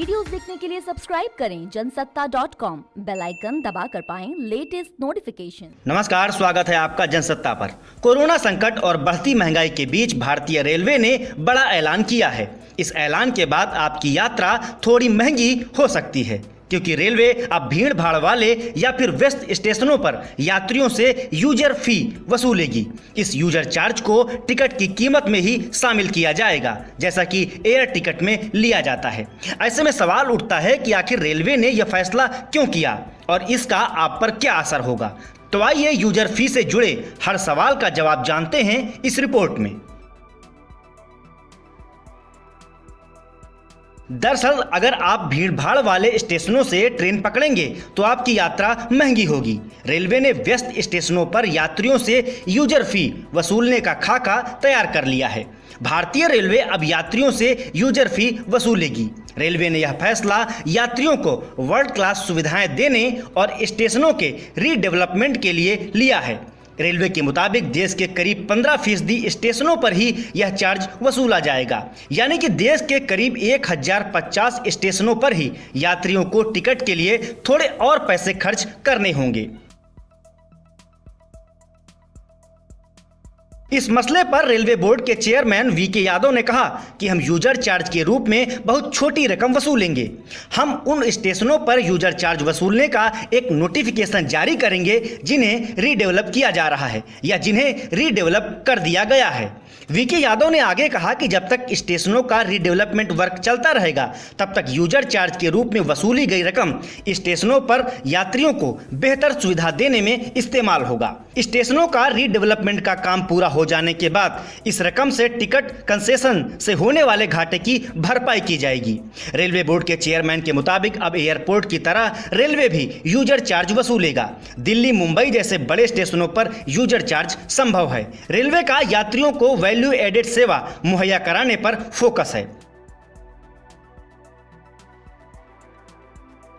Videos देखने के लिए सब्सक्राइब करें जनसत्ता.com, बेल आइकन दबाकर पाएं लेटेस्ट नोटिफिकेशन। नमस्कार, स्वागत है आपका जनसत्ता पर। कोरोना संकट और बढ़ती महंगाई के बीच भारतीय रेलवे ने बड़ा ऐलान किया है। इस ऐलान के बाद आपकी यात्रा थोड़ी महंगी हो सकती है, क्योंकि रेलवे अब भीड़ भाड़ वाले या फिर व्यस्त स्टेशनों पर यात्रियों से यूजर फी वसूलेगी। इस यूजर चार्ज को टिकट की कीमत में ही शामिल किया जाएगा, जैसा कि एयर टिकट में लिया जाता है। ऐसे में सवाल उठता है कि आखिर रेलवे ने यह फैसला क्यों किया और इसका आप पर क्या असर होगा। तो आइए यूजर फी से जुड़े हर सवाल का जवाब जानते हैं इस रिपोर्ट में। दरअसल अगर आप भीड़ भाड़ वाले स्टेशनों से ट्रेन पकड़ेंगे तो आपकी यात्रा महंगी होगी। रेलवे ने व्यस्त स्टेशनों पर यात्रियों से यूजर फी वसूलने का खाका तैयार कर लिया है। भारतीय रेलवे अब यात्रियों से यूजर फी वसूलेगी। रेलवे ने यह फैसला यात्रियों को वर्ल्ड क्लास सुविधाएं देने और स्टेशनों के रीडेवलपमेंट के लिए लिया है। रेलवे के मुताबिक देश के करीब 15% स्टेशनों पर ही यह चार्ज वसूला जाएगा, यानी कि देश के करीब 1050 स्टेशनों पर ही यात्रियों को टिकट के लिए थोड़े और पैसे खर्च करने होंगे। इस मसले पर रेलवे बोर्ड के चेयरमैन वीके यादव ने कहा कि हम यूजर चार्ज के रूप में बहुत छोटी रकम वसूलेंगे। हम उन स्टेशनों पर यूजर चार्ज वसूलने का एक नोटिफिकेशन जारी करेंगे जिन्हें रीडेवलप किया जा रहा है या जिन्हें रीडेवलप कर दिया गया है। वीके यादव ने आगे कहा कि जब तक स्टेशनों का रीडेवलपमेंट वर्क चलता रहेगा तब तक यूजर चार्ज के रूप में वसूली गई रकम स्टेशनों पर यात्रियों को बेहतर सुविधा देने में इस्तेमाल होगा। स्टेशनों का रीडेवलपमेंट का काम पूरा हो जाने के बाद इस रकम से टिकट कंसेशन से होने वाले घाटे की भरपाई की जाएगी। रेलवे बोर्ड के चेयरमैन के मुताबिक अब एयरपोर्ट की तरह रेलवे भी यूजर चार्ज वसूलेगा। दिल्ली, मुंबई जैसे बड़े स्टेशनों पर यूजर चार्ज संभव है। रेलवे का यात्रियों को वैल्यू एडेड सेवा मुहैया कराने पर फोकस है।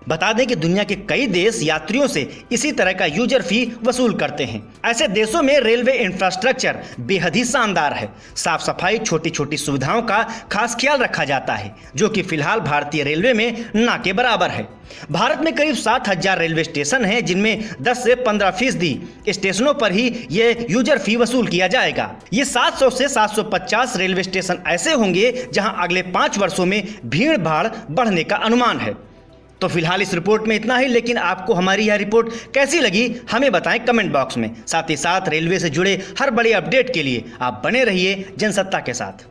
बता दें कि दुनिया के कई देश यात्रियों से इसी तरह का यूजर फी वसूल करते हैं। ऐसे देशों में रेलवे इंफ्रास्ट्रक्चर बेहद ही शानदार है। साफ सफाई, छोटी छोटी सुविधाओं का खास ख्याल रखा जाता है, जो कि फिलहाल भारतीय रेलवे में ना के बराबर है। भारत में करीब 7000 रेलवे स्टेशन हैं, जिनमें 10 से 15% स्टेशनों पर ही ये यूजर फी वसूल किया जाएगा। ये 700 से 750 रेलवे स्टेशन ऐसे होंगे जहां अगले 5 वर्षों में भीड़ भाड़ बढ़ने का अनुमान है। तो फिलहाल इस रिपोर्ट में इतना ही, लेकिन आपको हमारी यह रिपोर्ट कैसी लगी हमें बताएं कमेंट बॉक्स में। साथ ही साथ रेलवे से जुड़े हर बड़े अपडेट के लिए आप बने रहिए जनसत्ता के साथ।